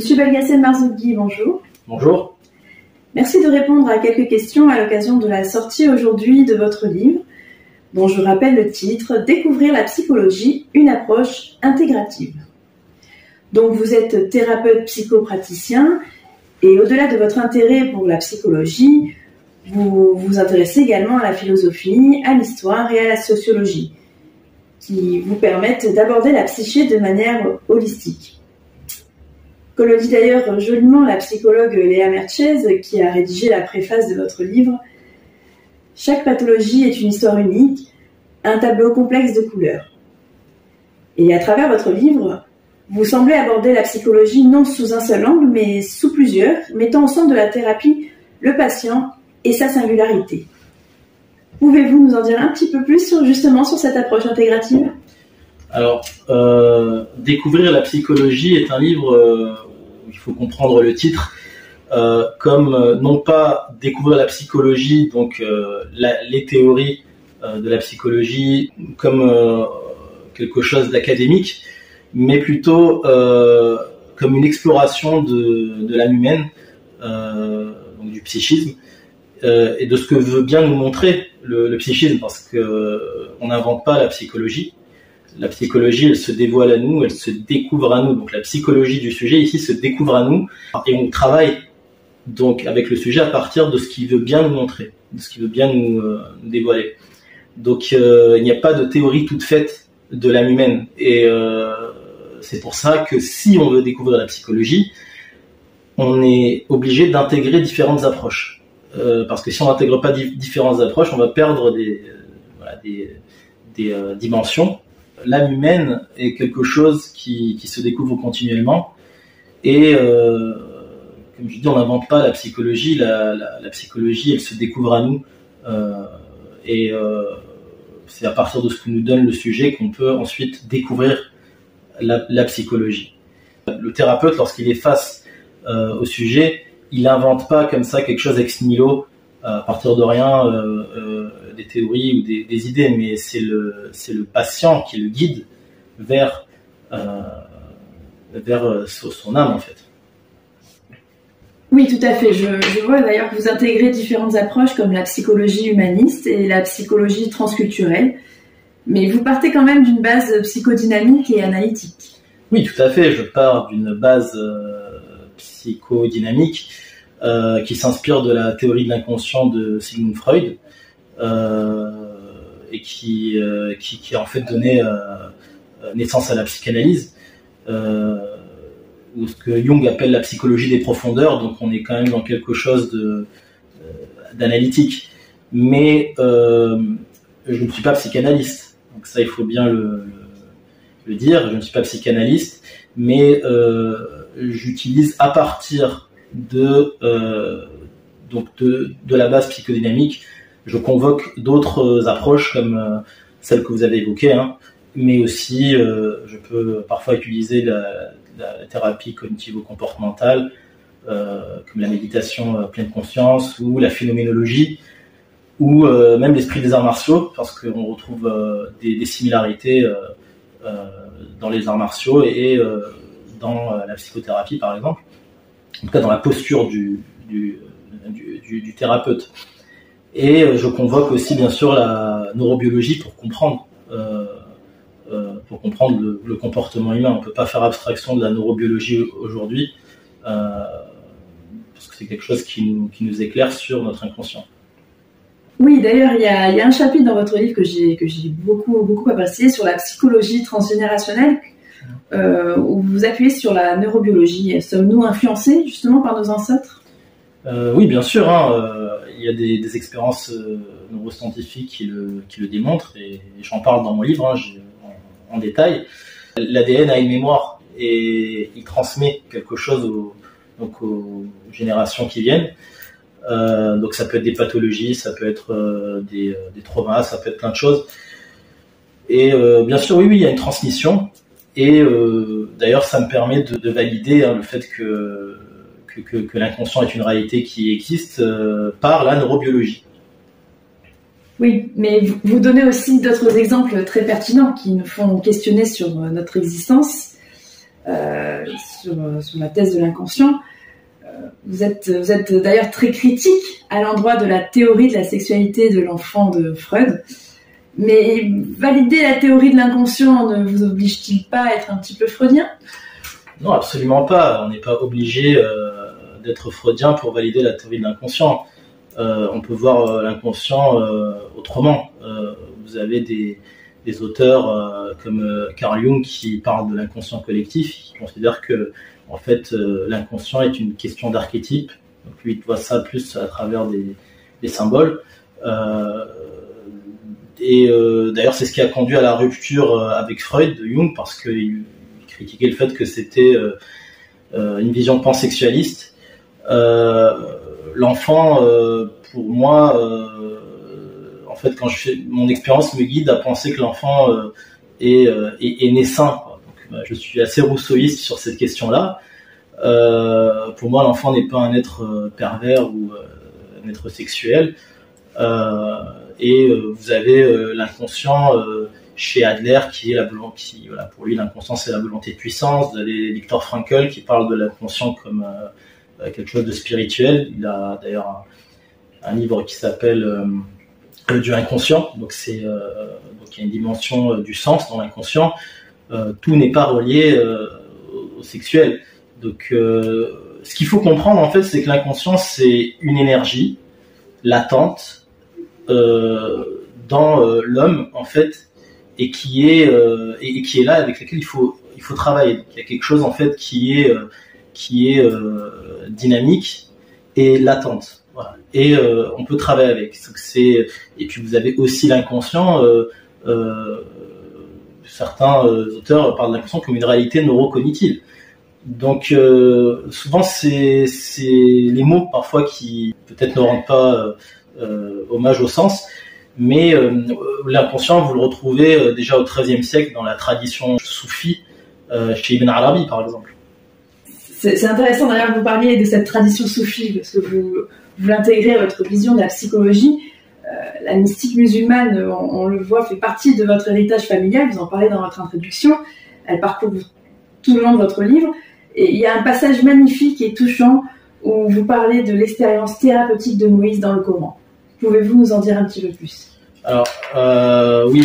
Monsieur Belgacem Marzouki, bonjour. Bonjour. Merci de répondre à quelques questions à l'occasion de la sortie aujourd'hui de votre livre, dont je rappelle le titre « Découvrir la psychologie, une approche intégrative ». Donc vous êtes thérapeute psychopraticien et au-delà de votre intérêt pour la psychologie, vous vous intéressez également à la philosophie, à l'histoire et à la sociologie, qui vous permettent d'aborder la psyché de manière holistique. Comme le dit d'ailleurs joliment la psychologue Léa Merchez, qui a rédigé la préface de votre livre, chaque pathologie est une histoire unique, un tableau complexe de couleurs. Et à travers votre livre, vous semblez aborder la psychologie non sous un seul angle, mais sous plusieurs, mettant au centre de la thérapie le patient et sa singularité. Pouvez-vous nous en dire un petit peu plus sur cette approche intégrative ? Alors, Découvrir la psychologie est un livre où il faut comprendre le titre comme non pas découvrir la psychologie, donc les théories de la psychologie comme quelque chose d'académique, mais plutôt comme une exploration de l'âme humaine, donc du psychisme, et de ce que veut bien nous montrer le psychisme, parce que on n'invente pas la psychologie. La psychologie, elle se dévoile à nous, elle se découvre à nous. Donc la psychologie du sujet ici se découvre à nous, et on travaille donc avec le sujet à partir de ce qu'il veut bien nous montrer, de ce qu'il veut bien nous dévoiler. Donc il n'y a pas de théorie toute faite de l'âme humaine, et c'est pour ça que si on veut découvrir la psychologie, on est obligé d'intégrer différentes approches. Parce que si on n'intègre pas différentes approches, on va perdre des dimensions. L'âme humaine est quelque chose qui se découvre continuellement, et comme je dis, on n'invente pas la psychologie. La psychologie, elle se découvre à nous, et c'est à partir de ce que nous donne le sujet qu'on peut ensuite découvrir la psychologie. Le thérapeute, lorsqu'il est face au sujet, il n'invente pas comme ça quelque chose ex nihilo, à partir de rien, des théories ou des idées, mais c'est le patient qui le guide vers son âme, en fait. Oui, tout à fait. Je vois d'ailleurs que vous intégrez différentes approches comme la psychologie humaniste et la psychologie transculturelle, mais vous partez quand même d'une base psychodynamique et analytique. Oui, tout à fait. Je pars d'une base psychodynamique qui s'inspire de la théorie de l'inconscient de Sigmund Freud, et qui a en fait donné naissance à la psychanalyse, ou ce que Jung appelle la psychologie des profondeurs. Donc on est quand même dans quelque chose d'analytique. Mais je ne suis pas psychanalyste, donc ça il faut bien le dire. Je ne suis pas psychanalyste, mais j'utilise à partir de la base psychodynamique, je convoque d'autres approches comme celle que vous avez évoquée, hein, mais aussi je peux parfois utiliser la thérapie cognitivo-comportementale, comme la méditation pleine conscience, ou la phénoménologie, ou même l'esprit des arts martiaux, parce qu'on retrouve des similarités dans les arts martiaux et dans la psychothérapie, par exemple, en tout cas dans la posture du thérapeute. Et je convoque aussi bien sûr la neurobiologie pour comprendre le comportement humain. On ne peut pas faire abstraction de la neurobiologie aujourd'hui, parce que c'est quelque chose qui nous éclaire sur notre inconscient. Oui, d'ailleurs, il y a un chapitre dans votre livre que j'ai beaucoup apprécié sur la psychologie transgénérationnelle, où vous appuyez sur la neurobiologie. Sommes-nous influencés justement par nos ancêtres ? Oui, bien sûr. Il y a des expériences neuroscientifiques qui le démontrent, et j'en parle dans mon livre en détail. L'ADN a une mémoire, et il transmet quelque chose aux générations qui viennent. Donc ça peut être des pathologies, ça peut être des traumas, ça peut être plein de choses. Et bien sûr, oui, il y a une transmission. Et d'ailleurs, ça me permet de valider le fait que l'inconscient est une réalité qui existe par la neurobiologie. Oui, mais vous donnez aussi d'autres exemples très pertinents qui nous font questionner sur notre existence. sur la thèse de l'inconscient. Vous êtes d'ailleurs très critique à l'endroit de la théorie de la sexualité de l'enfant de Freud. Mais valider la théorie de l'inconscient ne vous oblige-t-il pas à être un petit peu freudien ? Non, absolument pas. On n'est pas obligé d'être freudien pour valider la théorie de l'inconscient. On peut voir l'inconscient autrement. Vous avez des auteurs comme Carl Jung qui parlent de l'inconscient collectif, qui considèrent que en fait l'inconscient est une question d'archétype. Donc lui il voit ça plus à travers des symboles. D'ailleurs c'est ce qui a conduit à la rupture avec Freud de Jung, parce qu'il critiquait le fait que c'était une vision pansexualiste. L'enfant, pour moi, en fait, quand mon expérience me guide à penser que l'enfant est né sain. Donc, je suis assez rousseauiste sur cette question-là. Pour moi, l'enfant n'est pas un être pervers ou un être sexuel. Vous avez l'inconscient chez Adler qui est pour lui l'inconscient c'est la volonté de puissance. Vous avez Viktor Frankl qui parle de l'inconscient comme quelque chose de spirituel. Il a d'ailleurs un livre qui s'appelle du inconscient. Donc il y a une dimension du sens dans l'inconscient. Tout n'est pas relié au sexuel. Donc ce qu'il faut comprendre en fait, c'est que l'inconscient c'est une énergie latente dans l'homme en fait, et qui est là, avec laquelle il faut travailler. Il y a quelque chose en fait qui est dynamique et latente. Voilà. Et on peut travailler avec. Et puis vous avez aussi l'inconscient. Certains auteurs parlent de l'inconscient comme une réalité neurocognitive. Donc souvent c'est les mots parfois qui peut-être ne rendent pas hommage au sens, mais l'inconscient vous le retrouvez déjà au XIIIe siècle dans la tradition soufie, chez Ibn Arabi par exemple. C'est intéressant d'ailleurs que vous parliez de cette tradition soufie, parce que vous l'intégrez à votre vision de la psychologie. La mystique musulmane, on le voit, fait partie de votre héritage familial, vous en parlez dans votre introduction, elle parcourt tout le long de votre livre, et il y a un passage magnifique et touchant où vous parlez de l'expérience thérapeutique de Moïse dans le Coran. Pouvez-vous nous en dire un petit peu plus ? Alors, oui,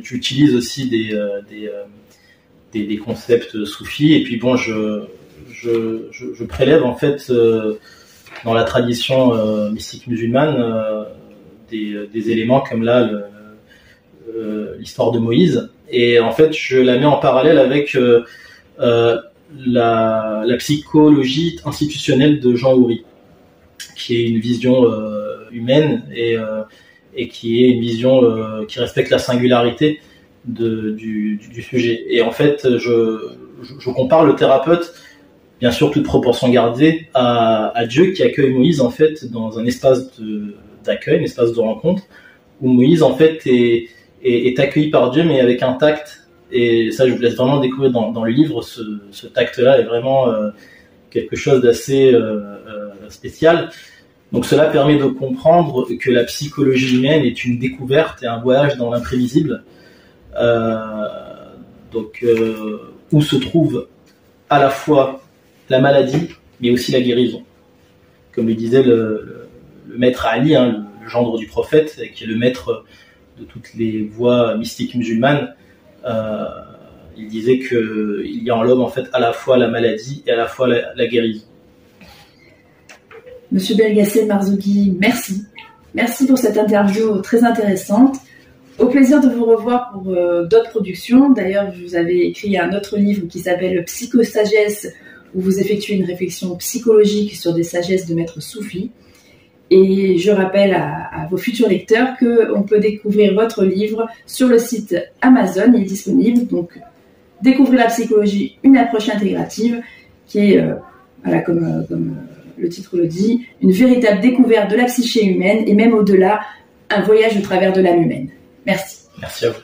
j'utilise aussi des concepts soufis, et puis bon, je prélève en fait dans la tradition mystique musulmane des éléments comme là l'histoire de Moïse, et en fait je la mets en parallèle avec la psychologie institutionnelle de Jean Houry, qui est une vision humaine et qui est une vision qui respecte la singularité du sujet. Et en fait, je compare le thérapeute, bien sûr toute proportion gardée, à Dieu qui accueille Moïse en fait dans un espace d'accueil, un espace de rencontre, où Moïse en fait est accueilli par Dieu, mais avec un tact. Et ça, je vous laisse vraiment découvrir dans le livre. Ce tact-là est vraiment quelque chose d'assez spécial. Donc cela permet de comprendre que la psychologie humaine est une découverte et un voyage dans l'imprévisible. Où se trouve à la fois la maladie, mais aussi la guérison. Comme le disait le maître Ali, le gendre du prophète, qui est le maître de toutes les voies mystiques musulmanes, il disait qu'il y a en l'homme en fait à la fois la maladie et à la fois la guérison. Monsieur Belgacé Marzouki, merci. Merci pour cette interview très intéressante. Au plaisir de vous revoir pour d'autres productions. D'ailleurs, vous avez écrit un autre livre qui s'appelle Psychosagesse, où vous effectuez une réflexion psychologique sur des sagesses de maîtres soufis. Et je rappelle à vos futurs lecteurs qu'on peut découvrir votre livre sur le site Amazon. Il est disponible. Donc, Découvrir la psychologie, une approche intégrative, qui est, comme le titre le dit, une véritable découverte de la psyché humaine et même au-delà, un voyage au travers de l'âme humaine. Merci. Merci à vous.